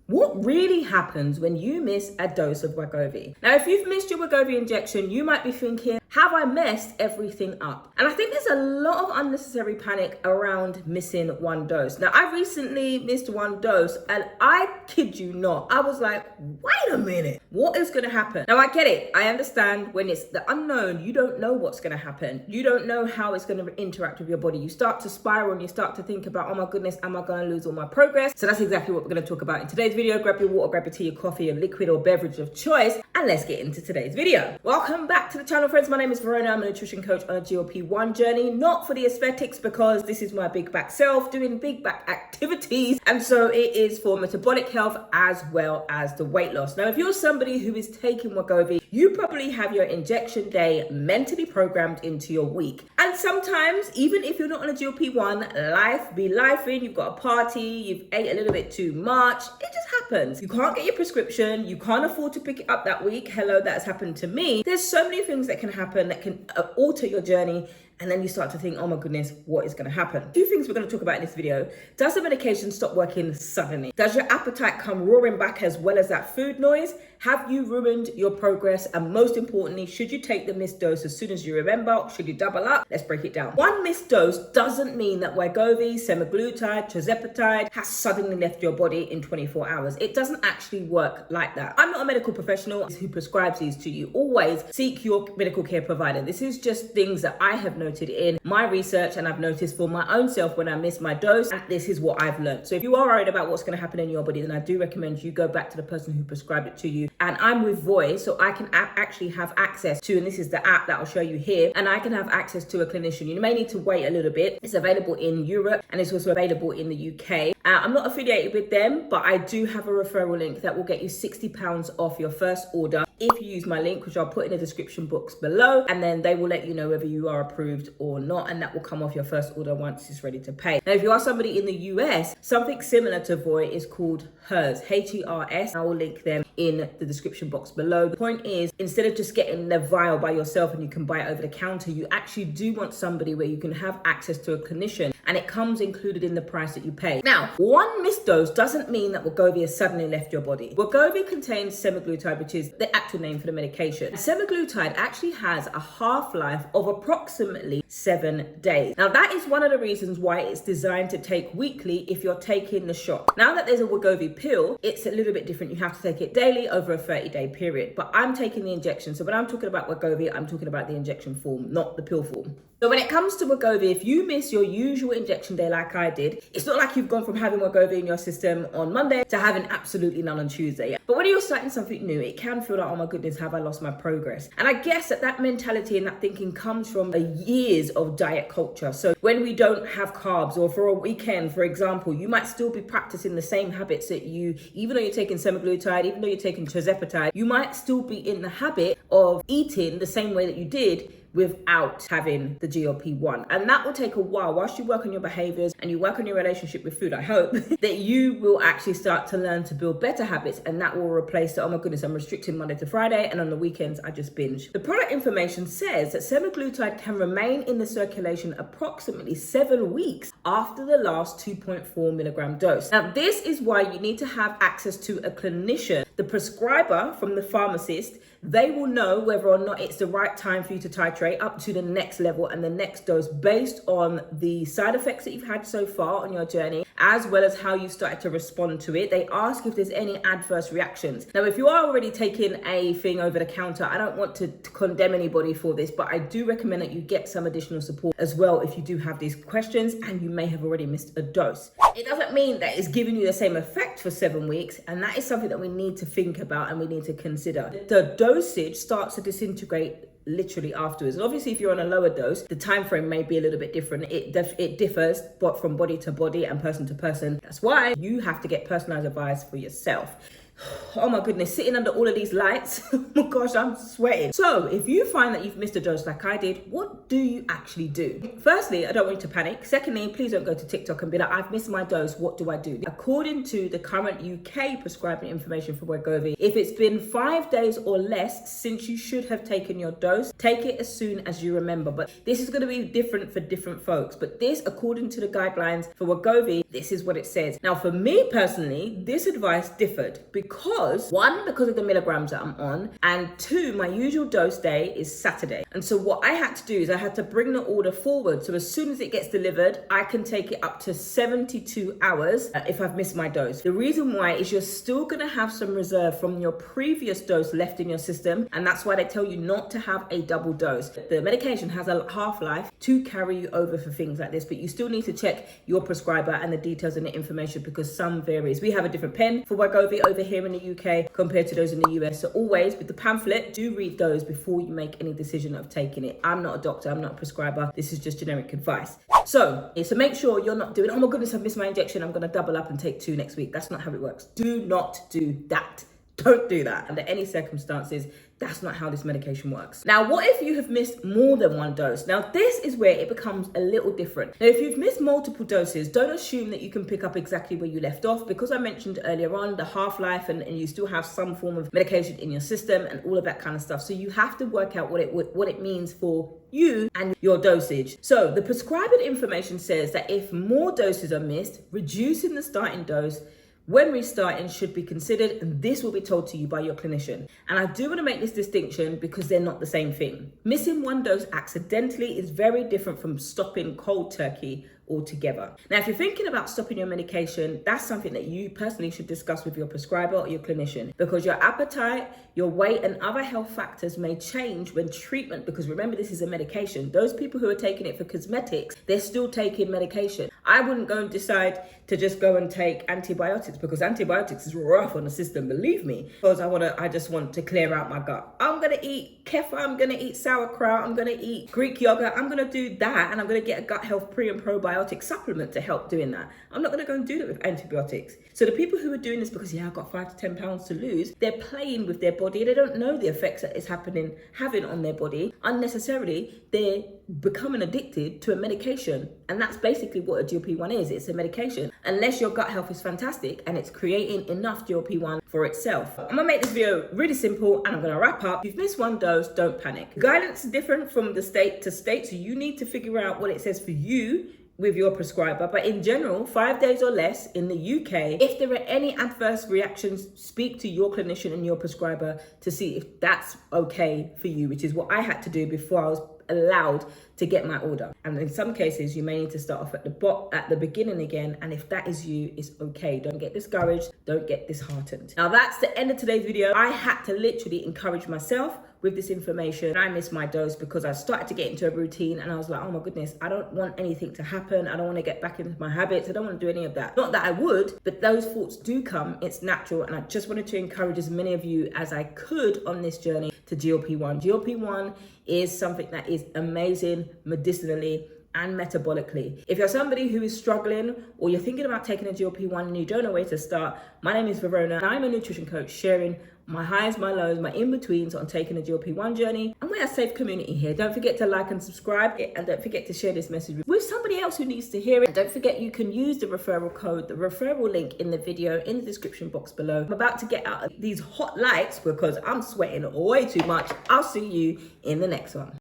What really happens when you miss a dose of Wegovy? Now, if you've missed your Wegovy injection, you might be thinking, have I messed everything up? And I think there's a lot of unnecessary panic around missing one dose. Now, I recently missed one dose and I kid you not, I was like, wait a minute, what is gonna happen? Now, I get it. I understand when it's the unknown, you don't know what's gonna happen. You don't know how it's gonna interact with your body. You start to spiral and you start to think about, oh my goodness, am I gonna lose all my progress? So that's exactly what we're gonna talk about in today's video. Grab your water, grab your tea, your coffee, your liquid or beverage of choice, and let's get into today's video. Welcome back to the channel, friends. My name is Verona. I'm a nutrition coach on a GLP-1 journey, not for the aesthetics, because this is my big back self doing big back activities, and so it is for metabolic health as well as the weight loss. Now, if you're somebody who is taking Wegovy, you probably have your injection day mentally programmed into your week. And sometimes, even if you're not on a GLP-1, life be lifing, you've got a party, you've ate a little bit too much, it just happens. You can't get your prescription, you can't afford to pick it up that week. Hello, that's happened to me. There's so many things that can happen that can alter your journey. And then you start to think, oh my goodness, what is going to happen? Two things we're going to talk about in this video. Does the medication stop working suddenly? Does your appetite come roaring back as well as that food noise? Have you ruined your progress? And most importantly, should you take the missed dose as soon as you remember? Or should you double up? Let's break it down. One missed dose doesn't mean that Wegovy, Semaglutide, Ozempic has suddenly left your body in 24 hours. It doesn't actually work like that. I'm not a medical professional who prescribes these to you. Always seek your medical care provider. This is just things that I have noted in my research and I've noticed for my own self when I miss my dose, and this is what I've learned. So if you are worried about what's going to happen in your body, then I do recommend you go back to the person who prescribed it to you. And I'm with Voice, so I can actually have access to, and this is the app that I'll show you here, and I can have access to a clinician. You may need to wait a little bit. It's available in Europe and it's also available in the UK. I'm not affiliated with them, but I do have a referral link that will get you £60 off your first order if you use my link, which I'll put in the description box below, and then they will let you know whether you are approved or not, and that will come off your first order once it's ready to pay. Now, if you are somebody in the US, something similar to Voy is called HERS, H-E-R-S. I will link them in the description box below. The point is, instead of just getting the vial by yourself and you can buy it over the counter, you actually do want somebody where you can have access to a clinician, and it comes included in the price that you pay. Now, one missed dose doesn't mean that Wegovy has suddenly left your body. Wegovy contains semaglutide, which is the actual name for the medication. Semaglutide actually has a half-life of approximately 7 days. Now, that is one of the reasons why it's designed to take weekly if you're taking the shot. Now that there's a Wegovy pill, it's a little bit different. You have to take it daily over a 30-day period, but I'm taking the injection. So when I'm talking about Wegovy, I'm talking about the injection form, not the pill form. So when it comes to Wegovy, if you miss your usual injection day like I did, it's not like you've gone from having Wegovy in your system on Monday to having absolutely none on Tuesday. But when you're starting something new, it can feel like, oh my goodness, have I lost my progress? And I guess that mentality and that thinking comes from years of diet culture. So when we don't have carbs, or for a weekend, for example, you might still be practicing the same habits that even though you're taking semaglutide, even though you're taking tirzepatide, you might still be in the habit of eating the same way that you did without having the GLP-1. And that will take a while. Whilst you work on your behaviors and you work on your relationship with food, I hope that you will actually start to learn to build better habits, and that will replace the, oh my goodness, I'm restricting Monday to Friday and on the weekends I just binge. The product information says that semaglutide can remain in the circulation approximately 7 weeks after the last 2.4 milligram dose. Now, this is why you need to have access to a clinician. The prescriber from the pharmacist, they will know whether or not it's the right time for you to titrate up to the next level and the next dose based on the side effects that you've had so far on your journey, as well as how you started to respond to it. They ask if there's any adverse reactions. Now, if you are already taking a thing over the counter, I don't want to condemn anybody for this, but I do recommend that you get some additional support as well if you do have these questions and you may have already missed a dose. It doesn't mean that it's giving you the same effect for 7 weeks, and that is something that we need to think about and we need to consider. The dosage starts to disintegrate literally afterwards. And obviously, if you're on a lower dose, the time frame may be a little bit different. It differs, but from body to body and person to person. That's why you have to get personalized advice for yourself. Oh my goodness, sitting under all of these lights. Oh my gosh, I'm sweating. So if you find that you've missed a dose like I did, what do you actually do? Firstly, I don't want you to panic. Secondly, please don't go to TikTok and be like, I've missed my dose, what do I do? According to the current UK prescribing information for Wegovy, if it's been 5 days or less since you should have taken your dose, take it as soon as you remember. But this is going to be different for different folks. But this, according to the guidelines for Wegovy, this is what it says. Now, for me personally, this advice differed because of the milligrams that I'm on, and two, my usual dose day is Saturday. And so what I had to do is I had to bring the order forward. So as soon as it gets delivered, I can take it up to 72 hours if I've missed my dose. The reason why is you're still going to have some reserve from your previous dose left in your system. And that's why they tell you not to have a double dose. The medication has a half-life to carry you over for things like this, but you still need to check your prescriber and the details and the information because some varies. We have a different pen for Wegovy over here in the UK compared to those in the US. So always with the pamphlet, do read those before you make any decision of taking it. I'm not a doctor, I'm not a prescriber. This is just generic advice. So make sure you're not doing, oh my goodness, I've missed my injection, I'm gonna double up and take 2 next week. That's not how it works. Do not do that. Don't do that. Under any circumstances, that's not how this medication works. Now, what if you have missed more than 1 dose? Now, this is where it becomes a little different. Now, if you've missed multiple doses, don't assume that you can pick up exactly where you left off, because I mentioned earlier on the half-life and you still have some form of medication in your system and all of that kind of stuff. So you have to work out what it means for you and your dosage. So the prescribing information says that if more doses are missed, reducing the starting dose when restarting should be considered, and this will be told to you by your clinician. And I do want to make this distinction because they're not the same thing. Missing 1 dose accidentally is very different from stopping cold turkey altogether. Now, if you're thinking about stopping your medication, that's something that you personally should discuss with your prescriber or your clinician, because your appetite, your weight, and other health factors may change when treatment, because remember, this is a medication. Those people who are taking it for cosmetics, they're still taking medication. I wouldn't go and decide to just go and take antibiotics, because antibiotics is rough on the system, believe me, because I just want to clear out my gut. I'm gonna eat kefir, I'm gonna eat sauerkraut, I'm gonna eat Greek yogurt, I'm gonna do that, and I'm gonna get a gut health pre and probiotic supplement to help doing that. I'm not going to go and do that with antibiotics. So the people who are doing this because, I've got 5 to 10 pounds to lose, they're playing with their body. They don't know the effects that it's having on their body. Unnecessarily, they're becoming addicted to a medication. And that's basically what a GLP-1 is. It's a medication. Unless your gut health is fantastic and it's creating enough GLP-1 for itself. I'm going to make this video really simple and I'm going to wrap up. If you've missed 1 dose, don't panic. Guidance is different from the state to state, so you need to figure out what it says for you with your prescriber. But in general, 5 days or less in the UK, if there are any adverse reactions, speak to your clinician and your prescriber to see if that's okay for you, which is what I had to do before I was allowed to get my order. And in some cases, you may need to start off at the beginning again. And if that is you, it's okay. Don't get discouraged. Don't get disheartened. Now, that's the end of today's video. I had to literally encourage myself with this information. I missed my dose because I started to get into a routine and I was like, oh my goodness, I don't want anything to happen. I don't want to get back into my habits. I don't want to do any of that. Not that I would, but those thoughts do come. It's natural. And I just wanted to encourage as many of you as I could on this journey to GLP-1. GLP-1 is something that is amazing medicinally and metabolically. If you're somebody who is struggling or you're thinking about taking a GLP-1 and you don't know where to start, my name is Verona and I'm a nutrition coach sharing my highs, my lows, my in-betweens on taking a GLP-1 journey. And we're a safe community here. Don't forget to like and subscribe, and don't forget to share this message with somebody else who needs to hear it. And don't forget you can use the referral code, the referral link in the video in the description box below. I'm about to get out of these hot lights because I'm sweating way too much. I'll see you in the next one.